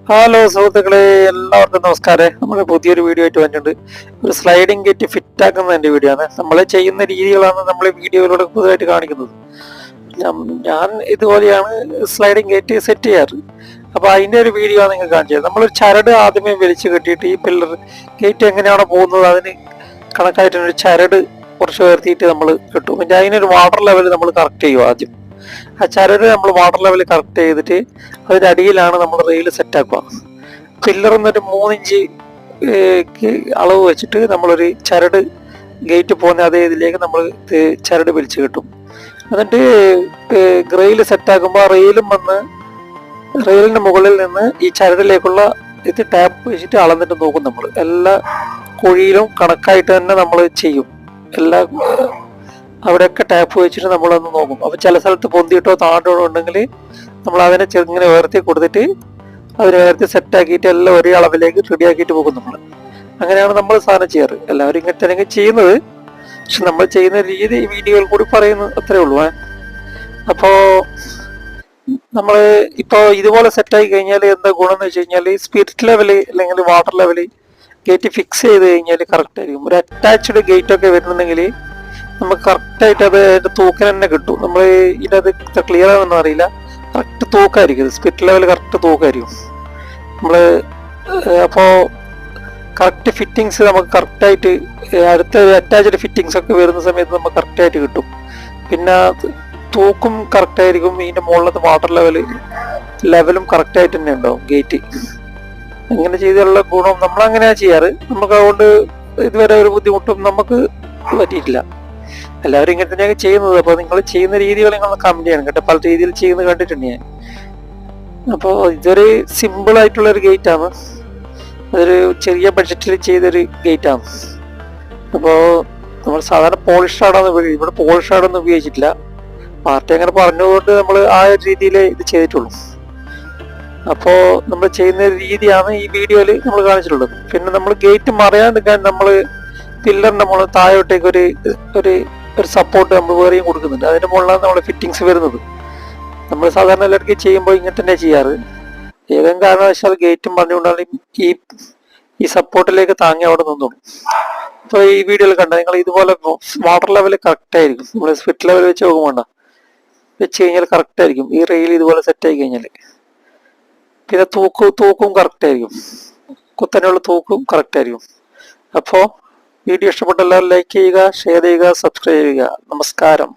Hello സുഹൃത്തുക്കളെ, എല്ലാവർക്കും നമസ്കാരം. നമ്മൾ പുതിയൊരു വീഡിയോ ആയിട്ട് വന്നിട്ടുണ്ട്. ഒരു സ്ലൈഡിംഗ് ഗേറ്റ് ഫിറ്റ് ആക്കുന്നതിന്റെ വീഡിയോ ആണ്. നമ്മൾ ചെയ്യുന്ന രീതികളാണ് നമ്മൾ വീഡിയോയിലൂടെ പുതുതായിട്ട് കാണിക്കുന്നത്. ഞാൻ ഇതുപോലെയാണ് സ്ലൈഡിംഗ് ഗേറ്റ് സെറ്റ് ചെയ്യാറ്. അപ്പൊ അതിന്റെ ഒരു വീഡിയോ ആണ് നിങ്ങൾ കാണിച്ചത്. നമ്മളൊരു ചരട് ആദ്യമേ വലിച്ചു കെട്ടിയിട്ട് ഈ പില്ലർ ഗേറ്റ് എങ്ങനെയാണോ പോകുന്നത് അതിന് കണക്കായിട്ടൊരു ചരട് കുറച്ച് ഉയർത്തിയിട്ട് നമ്മൾ കെട്ടും. പിന്നെ അതിനൊരു വാട്ടർ ലെവൽ നമ്മൾ കറക്റ്റ് ചെയ്യും. ആദ്യം ആ ചരട് നമ്മൾ വാട്ടർ ലെവൽ കറക്റ്റ് ചെയ്തിട്ട് അതിന്റെ അടിയിലാണ് നമ്മൾ റെയിൽ സെറ്റ് ആക്കുക. പില്ലറിന്നൊരു 3 ഇഞ്ച് അളവ് വെച്ചിട്ട് നമ്മളൊരു ചരട് ഗേറ്റ് പോകുന്ന അതേ ഇതിലേക്ക് നമ്മൾ ചരട് വലിച്ചു കിട്ടും. എന്നിട്ട് റെയിൽ സെറ്റാക്കുമ്പോൾ റെയിലിന്റെ മുകളിൽ നിന്ന് ഈ ചരടിലേക്കുള്ള ഇത് ടാപ്പ് വെച്ചിട്ട് അളന്നിട്ട് നോക്കും. നമ്മൾ എല്ലാ കുഴിയിലും കണക്കായിട്ട് തന്നെ നമ്മൾ ചെയ്യും. എല്ലാ അവിടെയൊക്കെ ടാപ്പ് വെച്ചിട്ട് നമ്മളൊന്ന് നോക്കും. അപ്പൊ ചില സ്ഥലത്ത് പൊന്തിയിട്ടോ താഴോ ഉണ്ടെങ്കിൽ നമ്മൾ അതിനെ ചെറുങ്ങനെ ഉയർത്തി കൊടുത്തിട്ട് അതിനെ ഉയർത്തി സെറ്റാക്കിയിട്ട് എല്ലാം ഒരേ അളവിലേക്ക് റെഡിയാക്കിയിട്ട് പോകും. നമ്മൾ അങ്ങനെയാണ് നമ്മൾ സാധനം ചെയ്യാറ്. എല്ലാവരും ഇങ്ങനെ തന്നെ ചെയ്യുന്നത്. പക്ഷെ നമ്മൾ ചെയ്യുന്ന രീതി ഈ വീഡിയോയിൽ കൂടി പറയുന്നു, അത്രേ ഉള്ളൂ. അപ്പോ നമ്മൾ ഇപ്പൊ ഇതുപോലെ സെറ്റായി കഴിഞ്ഞാൽ എന്താ ഗുണം എന്ന് വെച്ച് കഴിഞ്ഞാൽ സ്പിരിറ്റ് ലെവല് അല്ലെങ്കിൽ വാട്ടർ ലെവല് ഗേറ്റ് ഫിക്സ് ചെയ്ത് കഴിഞ്ഞാൽ കറക്റ്റ് ആയിരിക്കും. ഒരു അറ്റാച്ച്ഡ് ഗേറ്റ് ഒക്കെ വരുന്നുണ്ടെങ്കിൽ നമുക്ക് കറക്റ്റായിട്ട് അത് അതിന്റെ തൂക്കിന് തന്നെ കിട്ടും. നമ്മൾ ഇതിനകത്ത് ക്ലിയർ ആണെന്ന് അറിയില്ല, കറക്റ്റ് തൂക്കായിരിക്കും. സ്പിരിറ്റ് ലെവൽ കറക്റ്റ് തൂക്കായിരിക്കും. നമ്മള് അപ്പോൾ കറക്റ്റ് ഫിറ്റിങ്സ് നമുക്ക് കറക്റ്റായിട്ട് അടുത്ത അറ്റാച്ച്ഡ് ഫിറ്റിങ്സ് ഒക്കെ വരുന്ന സമയത്ത് നമുക്ക് കറക്റ്റായിട്ട് കിട്ടും. പിന്നെ തൂക്കും കറക്റ്റായിരിക്കും. ഇതിന്റെ മുകളിലത്തെ വാട്ടർ ലെവലും കറക്റ്റായിട്ട് തന്നെ ഉണ്ടാവും ഗേറ്റ്. അങ്ങനെ ചെയ്തുള്ള ഗുണം നമ്മളങ്ങനെയാണ് ചെയ്യാറ്. നമുക്ക് അതുകൊണ്ട് ഇതുവരെ ഒരു ബുദ്ധിമുട്ടും നമുക്ക് പറ്റിയിട്ടില്ല. എല്ലാവരും ഇങ്ങനെ തന്നെയാണ് ചെയ്യുന്നത്. അപ്പൊ നിങ്ങൾ ചെയ്യുന്ന രീതികൾ നിങ്ങൾ കമന്റ് ചെയ്യണം കേട്ടോ. പല രീതിയിൽ ചെയ്യുന്നത് കണ്ടിട്ടുണ്ട് ഞാൻ. അപ്പോൾ ഇതൊരു സിമ്പിൾ ആയിട്ടുള്ള ഒരു ഗേറ്റ് ആണ്. അതൊരു ചെറിയ ബഡ്ജറ്റിൽ ചെയ്തൊരു ഗേറ്റ് ആണ്. അപ്പോൾ നമ്മൾ സാധാരണ പോളിഷ് ഷാഡാണ് ഇവിടെ പോളിഷ് ഷാഡൊന്നും ഉപയോഗിച്ചിട്ടില്ല. പാർട്ടി അങ്ങനെ പറഞ്ഞതുകൊണ്ട് നമ്മൾ ആ ഒരു രീതിയിൽ ഇത് ചെയ്തിട്ടുള്ളൂ. അപ്പോ നമ്മൾ ചെയ്യുന്ന രീതിയാണ് ഈ വീഡിയോയിൽ നമ്മൾ കാണിച്ചിട്ടുള്ളത്. പിന്നെ നമ്മൾ ഗേറ്റ് മറയാണ്ടിരിക്കാൻ നമ്മൾ പില്ലറിന്റെ മുകളിൽ താഴോട്ടേക്ക് ഒരു സപ്പോർട്ട് നമ്മൾ വേറെയും കൊടുക്കുന്നുണ്ട്. അതിന്റെ മുകളിലാണ് നമ്മൾ ഫിറ്റിങ്സ് വരുന്നത്. നമ്മൾ സാധാരണ എല്ലാവർക്കും ചെയ്യുമ്പോൾ ഇങ്ങനെ തന്നെ ചെയ്യാറ്. ഏതെങ്കിലും കാരണവശാൽ ഗേറ്റും പറഞ്ഞുകൊണ്ടാണ് ഈ സപ്പോർട്ടിലേക്ക് താങ്ങി അവിടെ നിന്നോളൂ. അപ്പൊ ഈ വീഡിയോയിൽ കണ്ട നിങ്ങൾ ഇതുപോലെ വാട്ടർ ലെവൽ കറക്റ്റ് ആയിരിക്കും. നമ്മൾ സ്പിരിറ്റ് ലെവൽ വെച്ച് നോക്കുമ്പോണ്ട വെച്ച് കഴിഞ്ഞാൽ കറക്റ്റ് ആയിരിക്കും. ഈ റെയിൽ ഇതുപോലെ സെറ്റ് ആയി കഴിഞ്ഞാൽ പിന്നെ തൂക്കും കറക്റ്റ് ആയിരിക്കും. കുത്തനെയുള്ള തൂക്കും കറക്റ്റ് ആയിരിക്കും. അപ്പോ വീഡിയോ ഇഷ്ടപ്പെട്ട എല്ലാവരും ലൈക്ക് ചെയ്യുക, ഷെയർ ചെയ്യുക, സബ്സ്ക്രൈബ് ചെയ്യുക. നമസ്കാരം.